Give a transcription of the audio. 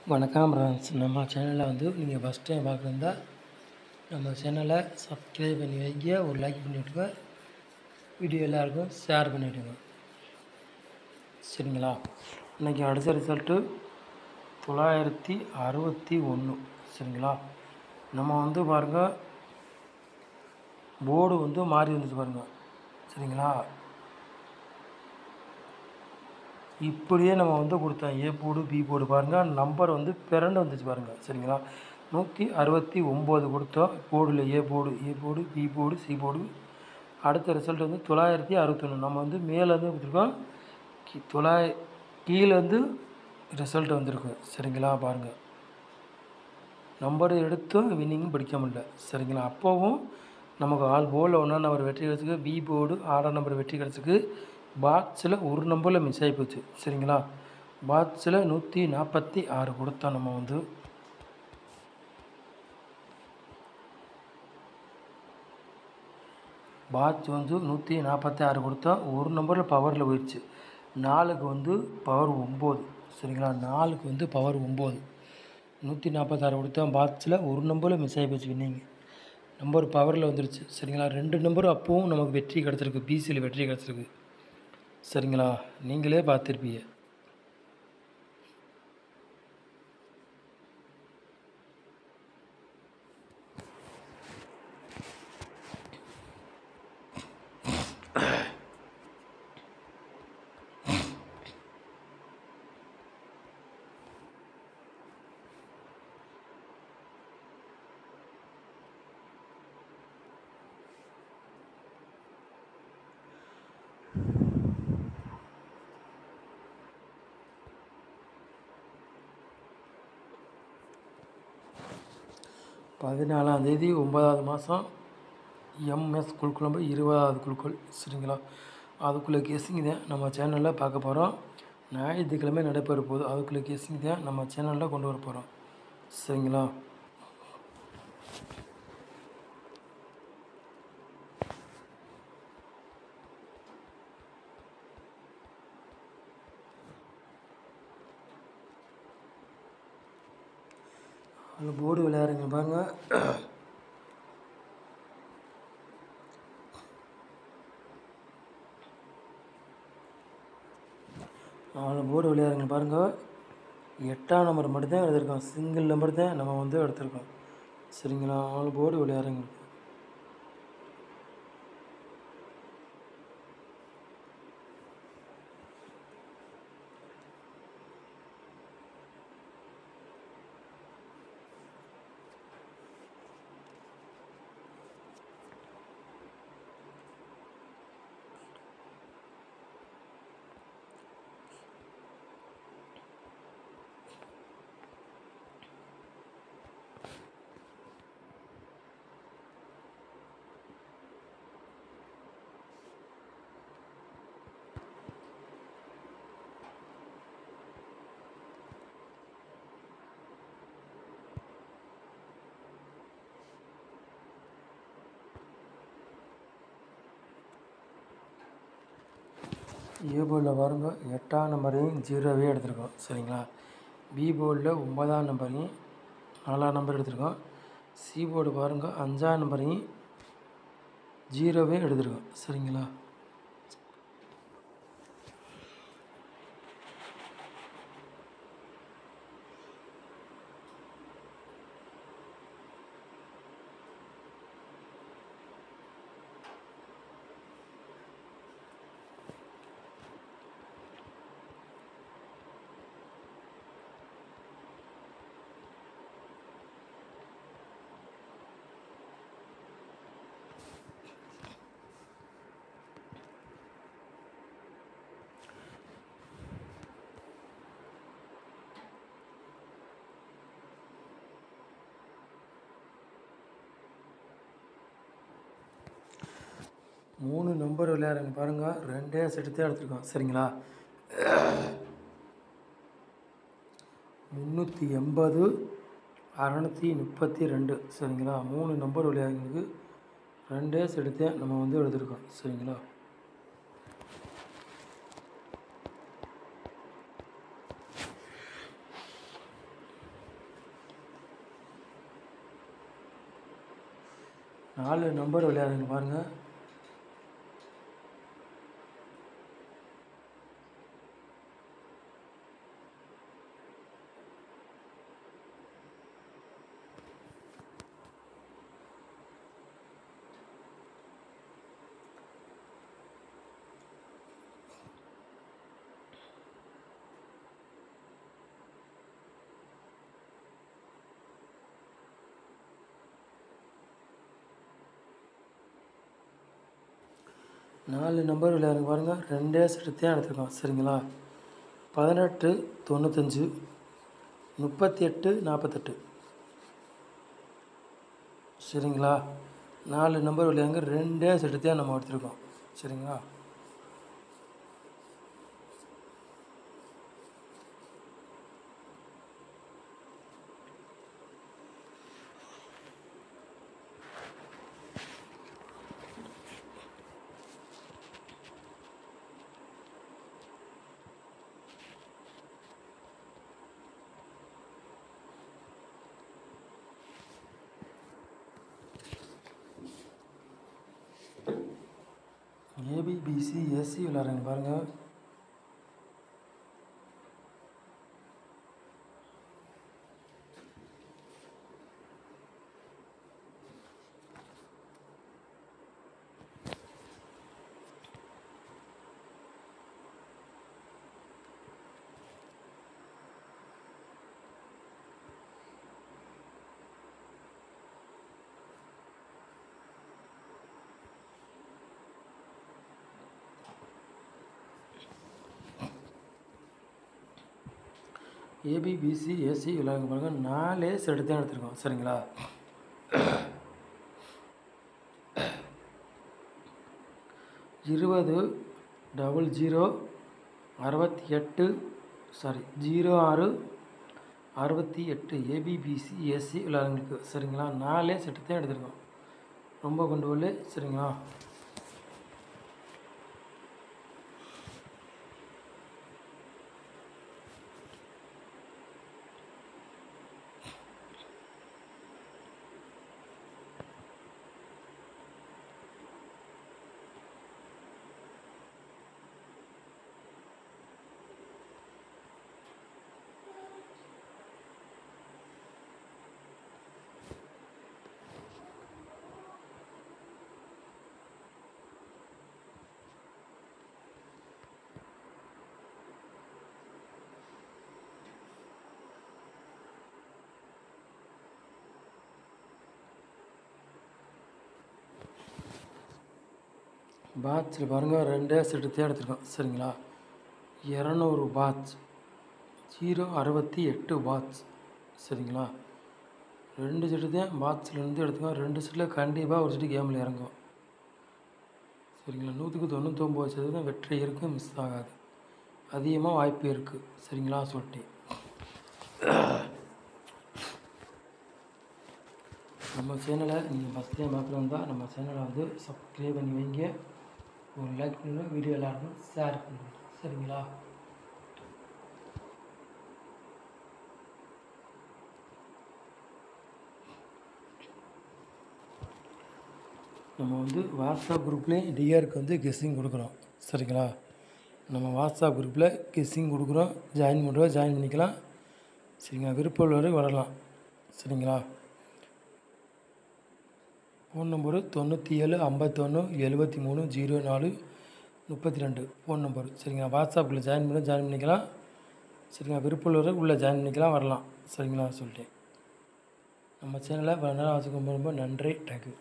வணக்கம் ஃப்ரெண்ட்ஸ். நம்ம சேனலில் வந்து நீங்கள் ஃபஸ்ட் டைம் பார்க்குறதா நம்ம சேனலை சப்ஸ்கிரைப் பண்ணி வைங்க, ஒரு லைக் பண்ணிவிட்டுங்க, வீடியோ எல்லாருக்கும் ஷேர் பண்ணிவிடுங்க. சரிங்களா? இன்றைக்கி அடித்த ரிசல்ட்டு 961. சரிங்களா? நம்ம வந்து பாருங்கள், போர்டு வந்து மாறி வந்துச்சு பாருங்கள். சரிங்களா? இப்படியே நம்ம வந்து கொடுத்தோம். ஏ போர்டு பி போர்டு பாருங்கள், நம்பர் வந்து பிறண்டு வந்துச்சு பாருங்கள். சரிங்களா? 169 கொடுத்தோம். போர்டில் A board B board C board. அடுத்த ரிசல்ட் வந்து 961. நம்ம வந்து மேலேருந்து கொடுத்துருக்கோம், கீழேருந்து ரிசல்ட் வந்திருக்கு. சரிங்களா? பாருங்கள், நம்பர் எடுத்தும் வின்னிங்கும் படிக்க முடியல. சரிங்களா? அப்போவும் நமக்கு போர்டில் 1ஆம் நம்பர் வெற்றி கிடச்சிருக்கு, பி போர்டு 6ஆம் நம்பர் வெற்றி கிடச்சிருக்கு. பாக்ஸில் ஒரு நம்பரில் மிஸ் ஆகி போச்சு. சரிங்களா? பாக்ஸில் 146 கொடுத்தோம். நம்ம வந்து பாக்ஸ் வந்து 146 கொடுத்தோம். ஒரு நம்பரில் பவரில் போயிடுச்சு. 4க்கு வந்து பவர் 9. சரிங்களா? 4க்கு வந்து பவர் 9. 146 கொடுத்தோம். பாக்ஸில் ஒரு நம்பரில் மிஸ் ஆகி போச்சு. வின்னிங் நம்பர் பவரில் வந்துருச்சு. சரிங்களா? 2 நம்பரும் அப்பவும் நமக்கு வெற்றி கிடச்சிருக்கு, பிசியில் வெற்றி கிடச்சிருக்கு. சரிங்களா? நீங்களே பார்த்துருப்பீங்க. தேதி 9வது மாதம் எம்எஸ் குழுக்குழம்பு 20வது குழுக்கள். சரிங்களா? அதுக்குள்ளே கெஸ்ஸிங் தான் நம்ம சேனலில் பார்க்க போகிறோம். ஞாயிற்றுக்கிழமை நடைபெற போகுது. அதுக்குள்ளே கெஸ்ஸிங் தான் நம்ம சேனலில் கொண்டு வர போகிறோம். சரிங்களா? அந்த போர்டு விளையாடுங்க பாருங்கள். அந்த போர்டு விளையாடுங்க பாருங்கள். 8ஆம் நம்பர் மட்டும்தான் எடுத்திருக்கோம். சிங்கிள் நம்பர் தான் நம்ம வந்து எடுத்திருக்கோம். சரிங்களா? அந்த போர்டு விளையாடுங்க. ஏ போர்டில் பாருங்கள், 8ஆம் நம்பரையும் 0வே எடுத்திருக்கோம். சரிங்களா? பி போர்டில் 9ஆம் நம்பரையும் 4ஆம் நம்பர் எடுத்திருக்கோம். சி போர்டு பாருங்கள், 5ஆம் நம்பரையும் 0வே எடுத்திருக்கோம். சரிங்களா? மூணு நம்பர் விளையாடுங்க பாருங்கள். 2 செட்டு தான் எடுத்திருக்கோம். சரிங்களா? 380 632. சரிங்களா? 3 நம்பர் விளையாடுங்களுக்கு 2 செட்டு தான் நம்ம வந்து எடுத்திருக்கோம். சரிங்களா? 4 நம்பர் விளையாடுங்க பாருங்கள். நாலு நம்பர் விளையாடுங்க பாருங்கள். 2 செட்டு தான் எடுத்துருக்கோம். சரிங்களா? 18 95 38 48. சரிங்களா? 4 நம்பர் விளையாடுங்க. 2 செட்டு தான் நம்ம எடுத்துருக்கோம். சரிங்களா? ஏபிபிசி எஸ்சி விளையாடுங்க பாருங்கள். ஏபிபிசி ஏசி விளையாடுங்க பாருங்கள். 4 செட்டு தான் எடுத்துருக்கோம். சரிங்களா? 20 00 68 06 68 ஏபிபிசி ஏசி விளையாடுங்களுக்கு. சரிங்களா? 4 செட்டு தான் எடுத்துருக்கோம். ரொம்ப கொண்டு வரல. சரிங்களா? பாட்சில் பாருங்கள். 2 செட்டு தான் எடுத்துருக்கோம். சரிங்களா? 200 பாட்ச் 068 பாட்ச். சரிங்களா? 2 செட்டு தான் பாட்சிலேருந்து எடுத்துக்கோம். 2 செட்டில் கண்டிப்பாக ஒரு செட்டு கேமில் இறங்கும். சரிங்களா? 100க்கு 99% வெற்றி இருக்குது. மிஸ் ஆகாது. அதிகமாக வாய்ப்பு இருக்குது. சரிங்களா? சொல்லிட்டு நம்ம சேனலை நீங்கள் ஃபஸ்ட் டைம் பார்க்குறதா நம்ம சேனலை வந்து சப்ஸ்கிரைப் பண்ணி வைங்க. ஒரு லைக் பண்ணுங்கள். வீடியோ எல்லாருக்கும் ஷேர் பண்ணுங்கள். சரிங்களா? நம்ம வந்து வாட்ஸ்அப் குரூப்லேயும் டிஆருக்கு வந்து கெஸ்ஸிங் கொடுக்குறோம். சரிங்களா? நம்ம வாட்ஸ்அப் குரூப்பில் கெஸ்ஸிங் கொடுக்குறோம். ஜாயின் பண்ணுறோம். ஜாயின் பண்ணிக்கலாம். சரிங்களா? விருப்பம் உள்ளவரை வரலாம். சரிங்களா? Phone number 97 51 73 04 32 phone number. சரிங்களா? வாட்ஸ்அப்பில் ஜாயின் பண்ணிக்கலாம். சரிங்களா? விருப்பம் உள்ளவரை உள்ளே ஜாயின் பண்ணிக்கலாம். வரலாம். சரிங்களா? சொல்லிட்டேன். நம்ம சேனலை ரொம்ப ரொம்ப நன்றி. தேங்க்யூ.